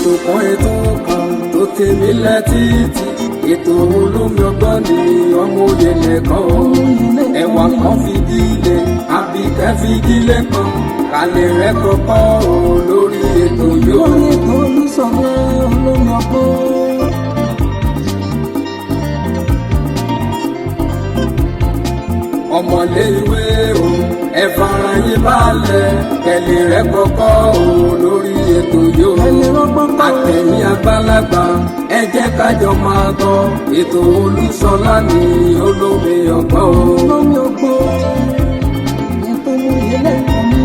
ètò kan tó tèmi létí ètò olómi ọgbọ́n ni ọmọ òye nìkan o ẹwà kan fìdílé àbíkẹ́ fìdílé kan kálẹ̀ rẹ̀ kọ́kọ́ o lórí ètò yóò. lórí ètò olùsọ̀rọ̀ olómi ọgbọ́n. ọmọlé ìwé o ẹ fara yín balẹ̀ kẹlẹ̀ rẹ̀ kọ́kọ́ o lórí ètò yóò. àtẹ̀yìn àgbàlagbà ẹ jẹ́ kájọ máa gbọ́ ètò Olúṣọlá ní olómi ọgbọ́n o. olómi ọgbọ́n ètò ìyẹlẹ ìkànnì.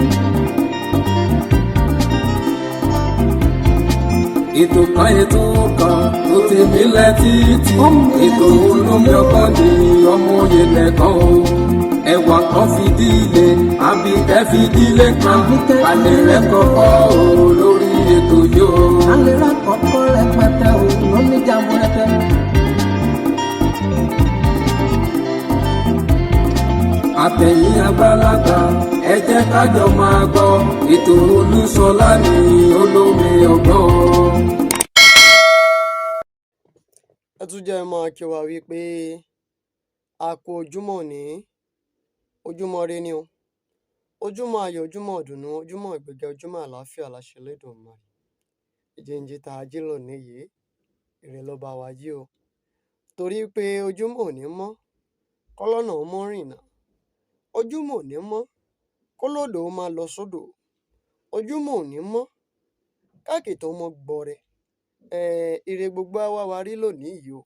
ètò kan tó tèmi létí ètò olómi ọgbọ́n ní ọmọ òye nìkan o ẹwà kan fìdílé àbíkẹ́ fìdílé kan alẹ́ rẹ̀ kọ́kọ́ o lórí ètò yóò. alẹ́ rẹ̀ kọ́kọ́ rẹpẹtẹ o lóní jàmbó rẹpẹ. àtẹ̀yìn àgbàlagbà ẹ jẹ́ kájọ máa gbọ́ ètò Olúṣọlá ní olómi ọgbọ́n. ẹ tún jẹ́ máa kí wa wípé a kú ojúmọ́ ní ojúmọ́ ire ni o ojúmọ́ ayọ̀ ojúmọ́ ìdùnnú ojúmọ́ ìgbéga ojúmọ́ àlàáfíà láṣẹ Elédùmarè ìjìnjì tá a jí lónìí yìí ire ló bá wa jí o torí pé ojúmọ́ ò ní mọ́ kọ́lọ́nà ó mọ́ rìnà ojúmọ́ ò ní mọ́ kólódò ó máa lọ sódò ojúmọ́ ò ní mọ́ káàkì tó mọ́ gbọrẹ ire gbogbo á wá wa rí lónìí yìí o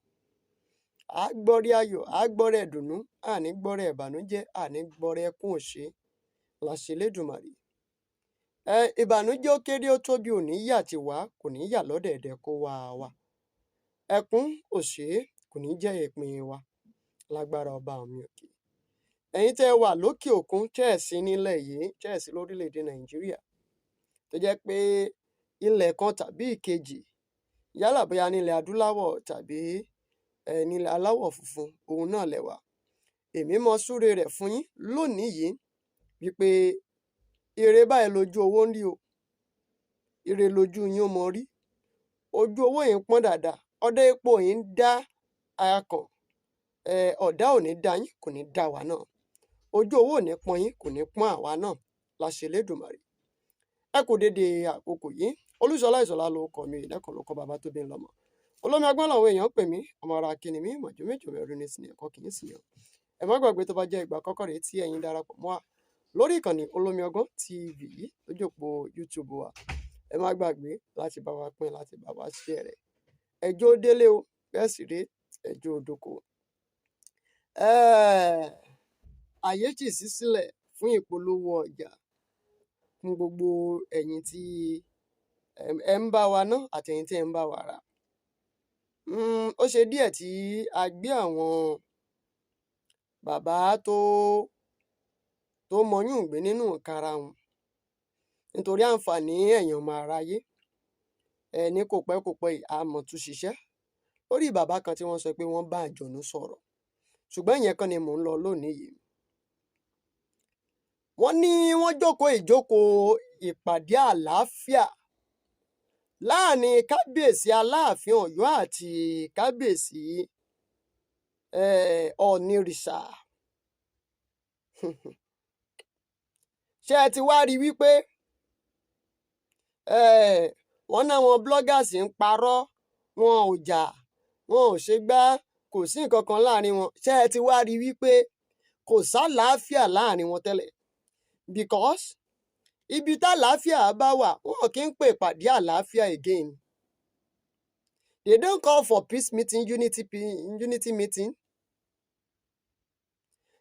a gbọ́rẹ́ ayọ̀ a gbọ́rẹ́ ìdùnnú àní gbọ́rẹ́ ìbànújẹ́ àní gbọ́rẹ́ ẹkún òṣè láṣẹ Elédùmarè ìbànújẹ́ ó kéré ó tóbi ò ní yà tí wá kò ní yà lọ́dẹ̀ẹ̀dẹ̀ kó wá wa ẹkún òṣè kò ní jẹ́ ìpín wa lágbára ọba mi òkè ẹ̀yin tẹ́ wà lókè òkun tẹ́ ẹ̀ sí nílẹ̀ yìí tẹ́ ẹ̀ sí lórílẹ̀‐èdè Nàìjíríà tó jẹ́ pé ilẹ̀ kan tàbí ìkejì yálà bóyá nílẹ̀ adúláwọ̀ tàbí nílẹ̀ aláwọ̀ funfun òun náà lẹ́wà èmi mọ súre rẹ̀ fún yín lónìí yìí wípé ire báyìí lójú owó ń rí o ire lójú yín ó mọ rí ojú owó yìí ń pọ́n dáadáa ọdẹ epo yìí ń dá akàn ọ̀dá ò ní dá yín kò ní dá wa náà ojú owó ò ní pọ́n yín kò ní pọ́n àwa náà láṣẹ Elédùmarè ẹ kò dédé àkókò yìí Olúṣọlá Ìṣọ̀lá ló kọ mi ìlẹ́kọ̀ọ́ ló kọ bàbá tó bí ń lọ́mọ olómi ọgbọ́n làwọn èèyàn pè mí ọmọ ara kìnìún mi mọ̀jú méjì mẹ́rin ní sinmi ẹ̀kọ́ kìí sí yan ẹ má gbàgbé tó bá jẹ́ ìgbà àkọ́kọ́ rèé tí ẹ̀yin darapọ̀ mọ́ wa lórí ìkànnì olómi ọgbọ́n TV yìí lójú òpó YouTube wa ẹ má gbàgbé láti bá wa pín láti bá wa share rẹ̀ ẹjọ́ délé o bẹ́ẹ̀ sì rèé ẹjọ́ òdòkó àyè jì sí sílẹ̀ fún ìpolówó ọjà fún gbogbo ẹ̀yin tí ẹ ń bá wa ná àtẹ̀yin tí ẹ ń bá wa rà ó ṣe díẹ̀ tí a gbé àwọn bàbá tó mọyún gbé nínú ìkarahun nítorí àǹfààní ẹ̀yin ọmọ aráyé ní kò pẹ́ yìí a mọ̀ tún ṣiṣẹ́ lórí bàbá kan tí wọ́n sọ pé wọ́n bá àjọ̀nú sọ̀rọ̀ ṣùgbọ́n ìyẹn kan ni mò ń lọ lónìí yìí wọ́n ní wọ́n ìjókòó ìpàdé àlàáfíà láàrin kábíyèsí Aláàfin Ọ̀yọ́ àti kábíyèsí Ọ̀nìrìṣà ṣé ẹ ti wá rí wípé wọ́n náwọn bloggers ń parọ́ wọn ò jà wọn ò ṣe gbá kò sí nǹkan kan láàrin wọn ṣé ẹ ti wá rí wípé kò sálàáfíà láàrin wọn tẹ́lẹ̀ because ibi tálàáfíà bá wà wọn kì í pè pàdé àlàáfíà again they don't call for peace meeting unity meeting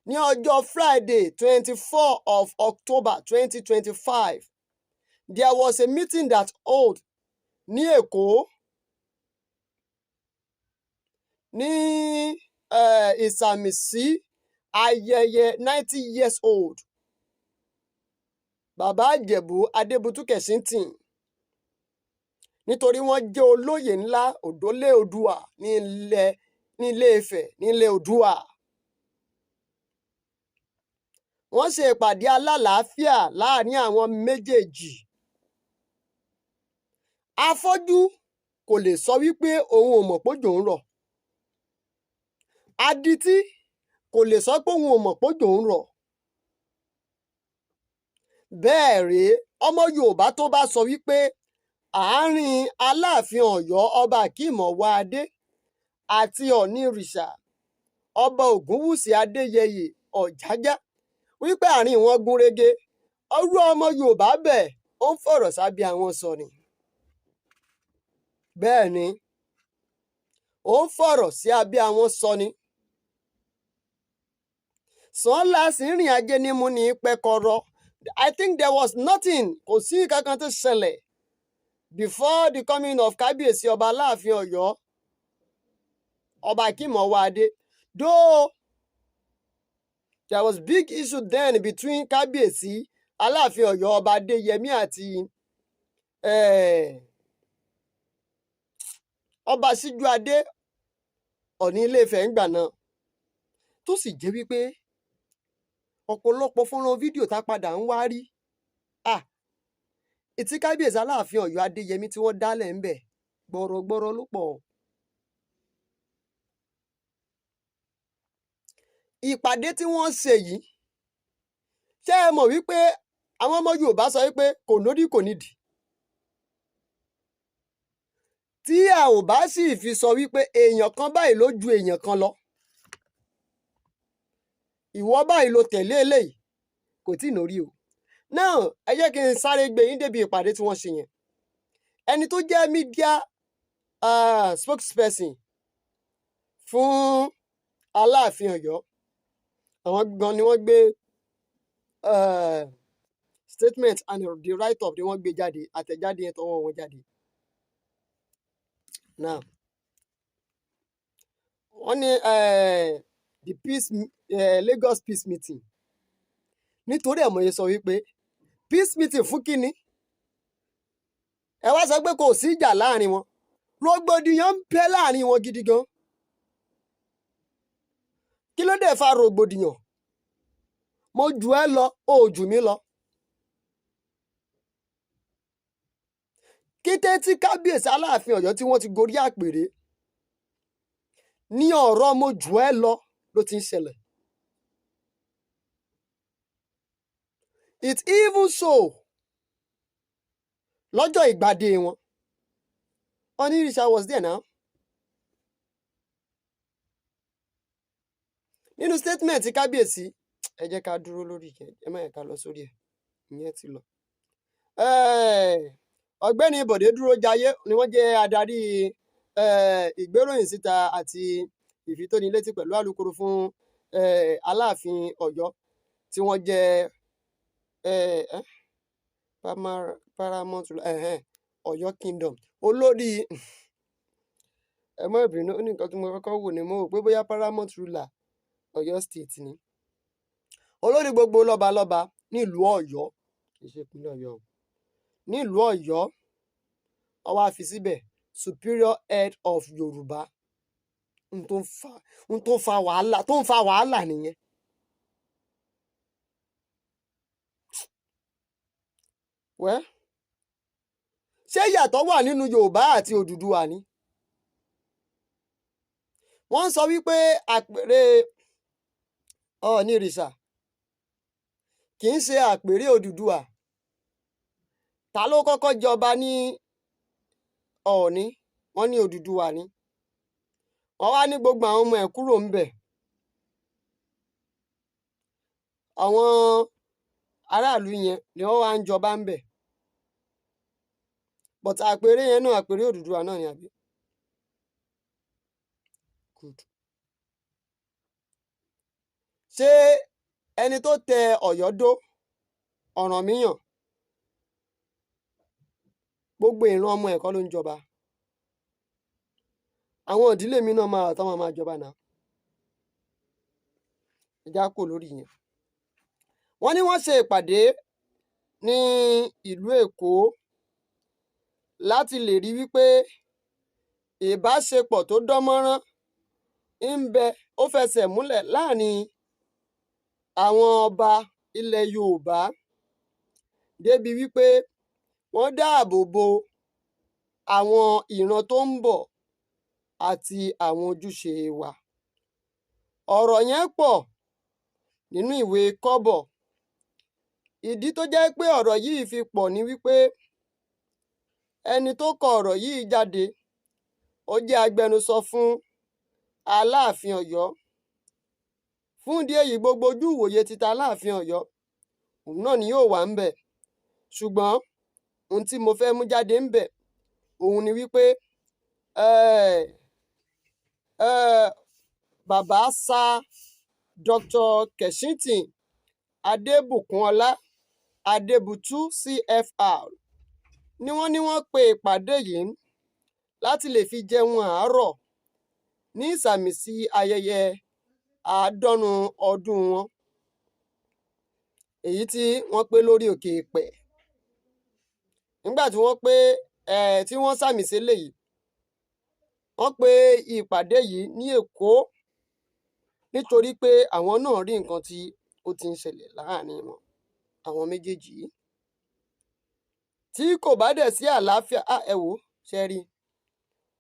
ní ọjọ́ Friday 24 of October 2025 there was a meeting that hold ní Èkó ní ìsàmìsí ayẹyẹ 90 years old bàbá Ìjẹ̀bú Adébútú Kẹ̀sìntìn nítorí wọ́n jẹ́ olóyè ńlá òdólé Oòduà ní Ilé Ifẹ̀ nílẹ̀ Oòduà wọ́n ṣe ìpàdé alálàáfíà láàrin àwọn méjèèjì afọ́jú kò lè sọ wípé òun ò mọ̀ pójò ń rọ̀, adití kò lè sọ pé òun ò mọ̀ pójò ń rọ̀. bẹ́ẹ̀ rèé ọmọ Yorùbá tó bá sọ wípé àárín Aláàfin Ọ̀yọ́ ọba Akeem Ọwọ́adé àti Ọ̀nìrìṣà ọba Ògúnwùsì Adéyẹyè Ọ̀jájá wípé àárín wọn gún régé, ọrú ọmọ Yorùbá bẹ́ẹ̀ ó ń fọ̀rọ̀ sábẹ́ àwọn sọ ni. bẹ́ẹ̀ ni ó ń fọ̀rọ̀ sí abẹ́ àwọn sọ ni. sànńlá sí rìn ajé nímú ní pẹ́kọ́rọ́. I think there was nothing, kò sí kankan tó ṣẹlẹ̀ before the coming of kábíyèsí ọba Aláàfin Ọ̀yọ́ ọba Akeem Ọwọ́adé. Though there was big issue then between kábíyèsí Aláàfin Ọ̀yọ́ ọba Adéyẹmí àti ọba Síjú-Adé Ọ̀ọ̀ni Ilé-Ifẹ̀ ńgbà náà, tó sì jẹ́ wípé ọ̀pọ̀lọpọ̀ fọ́nrán fídíò tá a padà ń wá rí ètí kábíyèsí Aláàfin Ọ̀yọ́ Adéyẹmí tí wọ́n dálẹ̀ ńbẹ̀ gbọ̀rọ̀gbọ̀rọ̀ ló pọ̀. ìpàdé tí wọ́n ṣe yìí, ṣé ẹ mọ̀ wípé àwọn ọmọ Yorùbá sọ wípé kò lórí kò nídìí, tí a ò bá sì fi sọ wípé èèyàn kan báyìí ló ju èèyàn kan lọ, ìwọ báyìí ló tẹ̀lé eléyìí, kò tí ì nórí o. náà ẹ jẹ́ kí n sáré gbé yín débi ìpàdé tí wọ́n ṣe yẹn. ẹni tó jẹ́ media spokesperson fún Aláàfin Ọ̀yọ́, àwọn gan ni wọ́n gbé statement and the write up ni wọ́n gbé jáde, àtẹ̀jáde yẹn tọwọ́ wọn jáde. now wọ́n ní the peace Lagos peace meeting, nítorí ẹ̀ mọ̀ yẹn sọ wípé peace meeting fún kínní, ẹ wá sọ pé kò sí ìjà láàrin wọn, rògbòdìyàn ń bẹ láàrin wọn gidi gan. kí ló dé fa rògbòdìyàn? mo jù ẹ́ lọ, o ò jù mí lọ. kété tí kábíyèsí Aláàfin Ọ̀yọ́ tí wọ́n ti gorí àpèrè ní ọ̀rọ̀ mo jù ẹ́ lọ ló ti ń ṣẹlẹ̀. it even so lọ́jọ́ ìgbàdé wọn, Ọ̀nìrìṣà was there now. nínú statement kábíyèsí, ẹ jẹ́ ká dúró lórí ìyẹn, ẹ má yẹ ká lọ sórí ẹ̀, ìyẹn ti lọ. ọ̀gbẹ́ni Bọ̀dé Dúrójayé ni wọ́n jẹ́ adarí ìgbéròyìn síta àti ìfitónilétí pẹ̀lú alukoro fún Aláàfin Ọ̀yọ́ tí wọ́n jẹ́ paramount Ọ̀yọ́ kingdom. olórí ẹ má bínú, ó ní nǹkan tí mo kọ́kọ́ wò ni mo rò pé bóyá paramount ruler Ọ̀yọ́ state ni. olórí gbogbo lọ́balọ́ba nílùú Ọ̀yọ́, kì í ṣe ìpínlẹ̀ Ọ̀yọ́ o, nílùú Ọ̀yọ́ wọ́n wá fi síbẹ̀ superior head of Yorùbá. n tó ń fa wàhálà nìyẹn. wẹ́ ṣé ìyàtọ̀ wà nínú Yorùbá àti Odùduwà ni? wọ́n ń sọ wípé àpèrè Ọ̀nìrìṣà kì í ṣe àpèrè Odùduwà. ta ló kọ́kọ́ jọba ní Ọ̀ọ̀ni? wọ́n ní Odùduwà ni. wọ́n wá ní gbogbo àwọn ọmọ ẹ̀ kúrò ńbẹ̀. àwọn aráàlú yẹn ni wọ́n wá ń jọba ńbẹ̀. but àpèrè yẹn náà àpèrè Odùduwà náà ni àbí? good. ṣé ẹni tó tẹ Ọ̀yọ́ dó Ọ̀rànmíyàn, gbogbo ìran ọmọ ẹ̀kọ́ ló ń jọba? àwọn ìdílé mi náà máa tán máa jọba náà. ìjà kò lórí yẹn. wọ́n ní wọ́n ṣe ìpàdé ní ìlú Èkó láti lè rí wípé ìbáṣepọ̀ tó dánmọ́rán ń bẹ, ó fẹsẹ̀ múlẹ̀ láàrin àwọn ọba ilẹ̀ Yorùbá, débi wípé wọ́n dáàbò bo àwọn ìran tó ń bọ̀ àti àwọn ojúṣe wa. Ọ̀rọ̀ yẹn pọ̀ nínú ìwé Kọ́bọ̀. Ìdí tó jẹ́ pé ọ̀rọ̀ yìí fi pọ̀ ni wípé ẹni tó kọ ọ̀rọ̀ yìí jáde ó jẹ́ agbẹnusọ fún Aláàfin Ọ̀yọ́. Fún ìdí èyí, gbogbo ojú ìwòye títa Aláàfin Ọ̀yọ́ òun náà ni yóò wà ń bẹ̀. Ṣùgbọ́n ohun tí mo fẹ́ mú jáde ń bẹ̀ òun ni wípé bàbá Sá Dr. Kẹ̀sìntìn Adébùkúnọlá Adébútú CFR ni wọ́n pe ìpàdé yìí láti lè fi jẹun àárọ̀ ní ìsàmìsí ayẹyẹ 50 ọdún wọn, èyí tí wọ́n pé lórí òkè Èpẹ̀. Nígbà tí wọ́n sàmì sí eléyìí, wọ́n pe ìpàdé yìí ní Èkó nítorí pé àwọn náà rí nǹkan tí ó ti ń ṣẹlẹ̀ láàrin wọn, àwọn méjèèjì yìí. Tí kò bá dẹ̀ sí àlàáfíà, ẹ wò ó, ṣe rí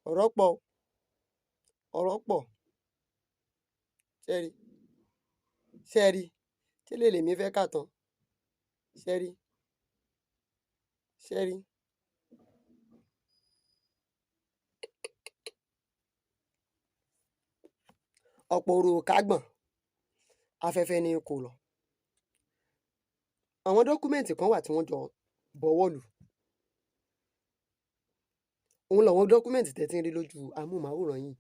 ọ̀rọ̀ pọ̀, ṣe rí kí lè lèmi fẹ́ kà tán, ṣe rí. Ọ̀pọ̀ òrò kágbọ̀n, afẹ́fẹ́ ni kò lọ. Àwọn dọ́kúmẹ̀ntì kan wà tí wọ́n jọ bọwọ́ lù. Òun làwọn dọ́kúmẹ̀ntì tẹ́ ti ń rí lójú amóhùnmáwòrán yìí.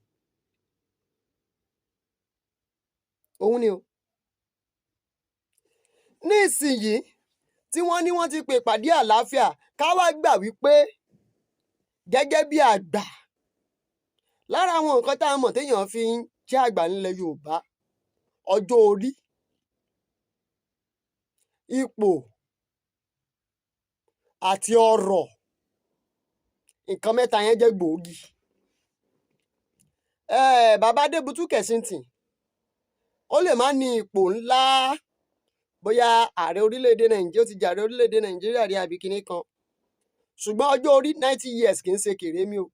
Òun ni o. Ní ìsinyìí tí wọ́n ní wọ́n ti pè ìpàdé àlàáfíà, ká wá gbà wípé gẹ́gẹ́ bí àgbà, lára àwọn nǹkan tá a mọ̀ téèyàn fi ń jẹ́ àgbà nílẹ̀ Yorùbá, ọjọ́ orí, ipò àti ọrọ̀, nǹkan mẹ́ta yẹn jẹ́ gbòógì. Bàbá Adébútú Kẹ̀sìntìn ó lè má ní ipò ńlá, bóyá ààrẹ orílẹ̀-èdè Nàìjíríà, ó ti jẹ́ ààrẹ orílẹ̀-èdè Nàìjíríà rí àbí kinní kan, ṣùgbọ́n ọjọ́ orí 90 years kì í ṣe kèrémí o.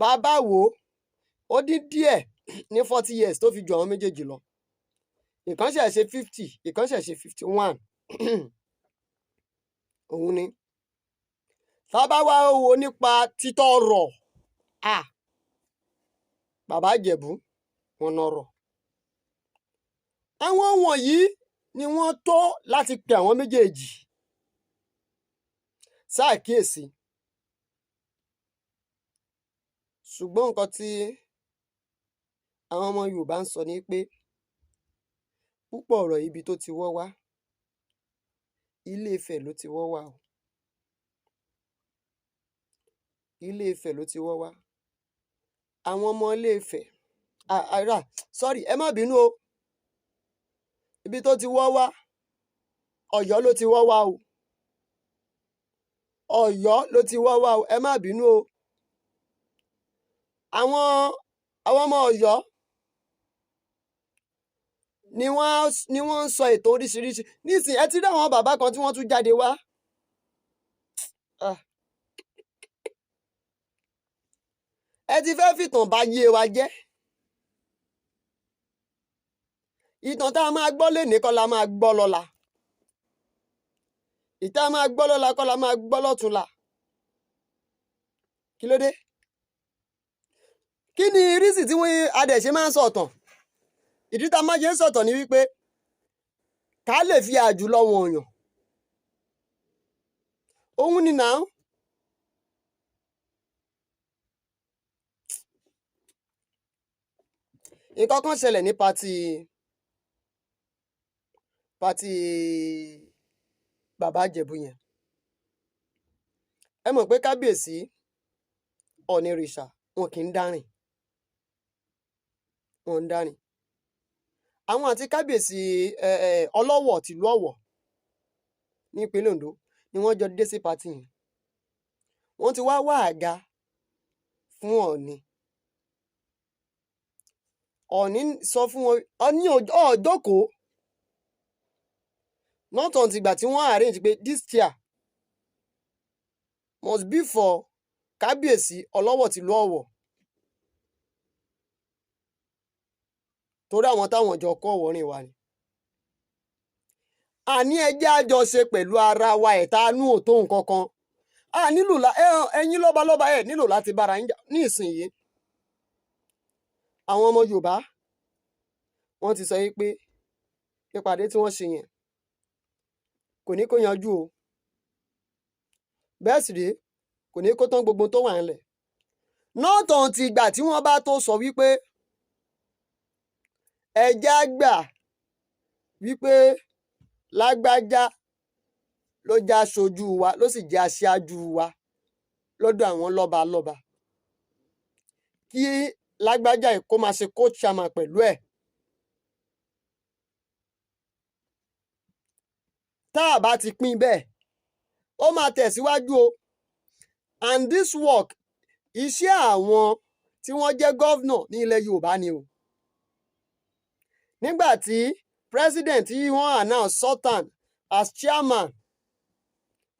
Bàbá wo ó dín díẹ̀ ní 40 years tó fi ju àwọn méjèèjì lọ. Ìkan ṣẹ̀ ṣe 50, ìkan ṣẹ̀ ṣe 51. Òun ni. Tá bá wá wo nípa títọrọ̀, bàbá Ìjẹ̀bú wọn nọrọ̀. Àwọn wọ̀nyí ni wọ́n tó láti pe àwọn méjèèjì ṣàkíyèsí. Ṣùgbọ́n nǹkan tí àwọn ọmọ Yorùbá ń sọ ni pé púpọ̀ ọ̀rọ̀ ibi tó ti wọ́ wá, Ilé Ifẹ̀ ló ti wọ́ wá o. Ilé Ifẹ̀ ló ti wọ́ wá. Àwọn ọmọ Ilé Ifẹ̀, ẹ má bínú o. Ibi tó ti wọ́ wá, Ọ̀yọ́ ló ti wọ́ wá o. Ọ̀yọ́ ló ti wọ́ wá o, ẹ má bínú o. Àwọn ọmọ Ọ̀yọ́ ni wọ́n ń sọ ètò oríṣiríṣi. Nísìnyí ẹ ti rí àwọn bàbá kan tí wọ́n tún jáde wá. Ẹ ti fẹ́ fìtàn bá yé wa jẹ́. Ìtàn tá a máa gbọ́ lénìí kọ́ la máa gbọ́ lọ́la. Ìtàn máa gbọ́ lọ́la kọ́ la máa gbọ́ lọ́tùnla. Kí ló dé? Kí ni rísì tí adẹ̀ ṣe máa ń sọ̀tàn? Ìdí tá a máa ṣe ń sọ̀tàn ni wípé ká lè fi àjùlọ wọn yàn. Òun ni náà. Nǹkan kan ṣẹlẹ̀ ní pátì bàbá Ìjẹ̀bú yẹn. Ẹ mọ̀ pé kábíyèsí ọ̀nìrìṣà wọn kì í dárìn. Wọn ń dárìn. Àwọn àti kábíyèsí ọlọ́wọ̀ tìlú Ọ̀wọ̀ ní ìpínlẹ̀ Oǹdó ni wọ́n jọ dé sí pátì yẹn. Wọ́n ti wá àga fún Ọ̀ọ̀ni. Ọ̀ọ̀ni sọ fún wọn, Ọ̀ọ̀ni ọ̀jókòó. Not until ìgbà tí wọ́n arrange pé this chair must be for kábíyèsí ọlọ́wọ̀ tìlú Ọ̀wọ̀, torí àwọn táwọn jọ kọ́ Ọ̀wọ̀ rìn wá ni. Àní ẹjẹ́ àjọṣe pẹ̀lú ara wa ẹ̀tanú ò tó nǹkan kan. Ẹ̀yin lọ́balọ́ba ẹ̀ nílò láti bára yín jà ní ìsinyìí. Àwọn ọmọ Yorùbá wọ́n ti sọ yìí pé ìpàdé tí wọ́n ṣe yẹn kò ní kó yanjú o. Bẹ́ẹ̀ sì rèé kò ní kó tán gbogbo tó wà ńlẹ̀. Nọ́ọ̀tàn ti ìgbà tí wọ́n bá tó sọ wípé ẹjẹ́ àgbà wípé lágbájá ló jẹ́ aṣojú wa ló sì jẹ́ aṣáájú wa lọ́dọ̀ àwọn lọ́balọ́ba, kí lágbájá yìí kó máa ṣe co-chairman pẹ̀lú ẹ̀. Tá a bá ti pín bẹ́ẹ̀ ó máa tẹ̀síwájú o. And this work iṣẹ́ àwọn tí wọ́n jẹ́ governor ní ilẹ̀ Yorùbá ni o. Nígbà tí president tí wọ́n announce Sultan as chairman,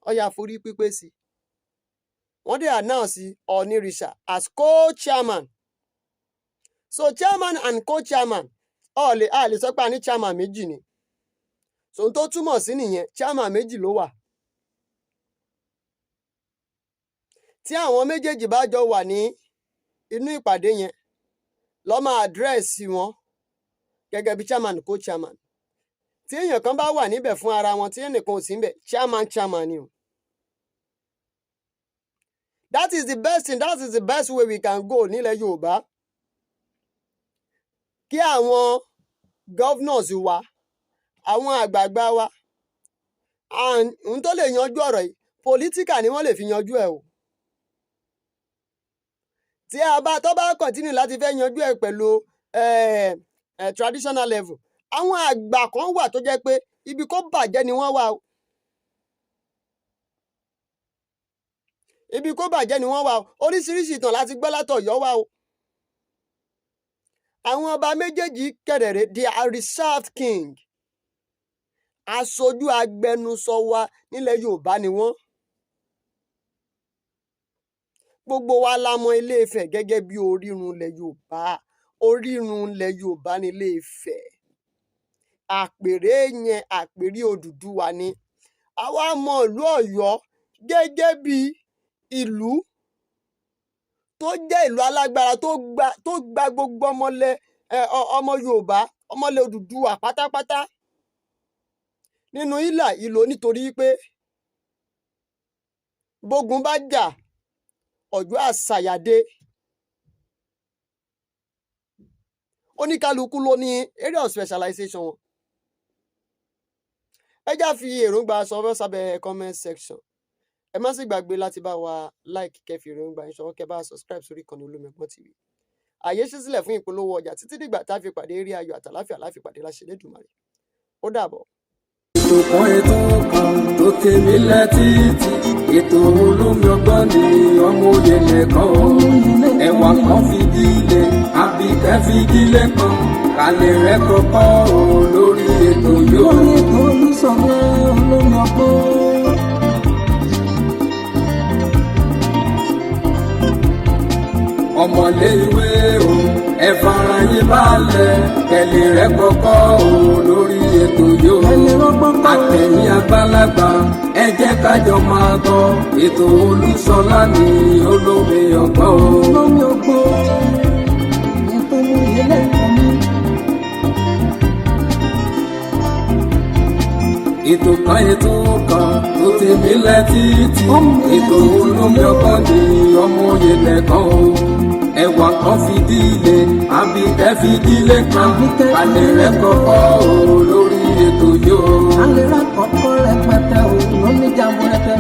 ó yá forí pípé sí. Wọ́n dẹ̀ announce Onírìṣà as co-chairman. So chairman and co-chairman a lè sọ pé a ní chairman méjì ni. So ohun tó túmọ̀ sí nìyẹn, chairman méjì ló wà. Tí àwọn méjèèjì bá jọ wà ní inú ìpàdé yẹn ló máa àdírẹ́sì wọn gẹ́gẹ́ bí chairman co-chairman. Tí èèyàn kan bá wà níbẹ̀ fún ara wọn tí ẹnìkan ò sí níbẹ̀, chairman ni o. That is the best thing, that is the best way we can go nílẹ̀ Yorùbá. Kí àwọn governors wa, àwọn àgbààgbà wa, ohun tó lè yanjú ọ̀rọ̀ yìí political ni wọ́n lè fi yanjú ẹ̀ o. Tí tó bá continue láti fẹ́ yanjú ẹ̀ pẹ̀lú traditional level, àwọn àgbà kan wà tó jẹ́ pé ibi kó bàjẹ́ ni wọ́n wà o. Ibi kó bàjẹ́ ni wọ́n wà o. Oríṣiríṣi ìtàn láti gbọ́ látọ̀yọ́ wà o. Àwọn ọba méjèèjì kẹ̀dẹ̀rẹ̀ they are reserved king. Aṣojú agbẹnusọ wa nílẹ̀ Yorùbá ni wọ́n. Gbogbo wa la mọ Ilé-Ifẹ̀ gẹ́gẹ́ bí orírun ilẹ̀ Yorùbá. Orírun ilẹ̀ Yorùbá ní Ilé-Ifẹ̀. Àpèrè yẹn àpèrè Odùduwà ni. Àwa mọ ìlú Ọ̀yọ́ gẹ́gẹ́ bí ìlú tó jẹ́ ìlú alágbára tó gba gbogbo ọmọ Yorùbá, ọmọlẹ̀ Odùduwà pátápátá nínú ìlò nítorí pé bógun bá jà Ọ̀yọ́ àṣàyàdé. Oníkálukú ló ní area of specialization wọn. Ẹ já fi èròǹgbà sọ̀rọ̀ sábẹ́ comment section. Ẹ má sì gbàgbé láti bá wa like kẹ́ fi èròǹgbà yín ṣọwọ́, kẹ́ bá subscribe sórí ìkànnì Olómi Ọgbọ́n TV. Àyè ṣí sílẹ̀ fún ìpolówó ọjà títí dìgbà tá a fi pàdé eré ayọ̀ àtàláfíà láfi pàdé láṣẹ Elédùmarè. Ó dàbọ̀. Ètò kan tó tèmi létí, ètò Olómi Ọgbọ́n ni ọmọ òye nìkan o. Ẹ̀wà kan fìdílé àbí kẹ́ fìdílé kan kálẹ̀ rẹ̀ kọ́kọ́ o lórí ètò yóò. Ètò Olúṣọ̀lá Olómi Ọgbọ́n. Ọmọlé ìwé o, ẹ fara yín balẹ̀, kẹ̀lé rẹ̀ kọ́kọ́ o lórí ètò yóò. Àtẹ̀yìn àgbàlagbà, ẹ jẹ́ kájọ máa gbọ́, ètò Olúṣọlá ní Olómi Ọgbọ́n o. Olómi Ọgbọ́n, ètò olóyè lẹ́kọ̀ọ́ mi. Ètò kan tó tèmi létí, ètò Olómi Ọgbọ́n ní ọmọ òye nìkan o. Ẹ̀wà kan fìdílé àbí kẹ́ fìdílé kan kálẹ̀ rẹ̀ kọ́kọ́ o lórí ètò yóò. Kálẹ̀ rẹ̀ kọ́kọ́ rẹpẹtẹ o lómi jàmbó rẹpẹ.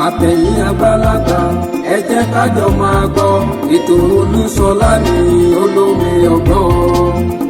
Àtẹ̀yìn àgbàlagbà, ẹ jẹ́ kájọ máa gbọ́, ètò Olúṣọlá ní Olómi Ọgbọ́n.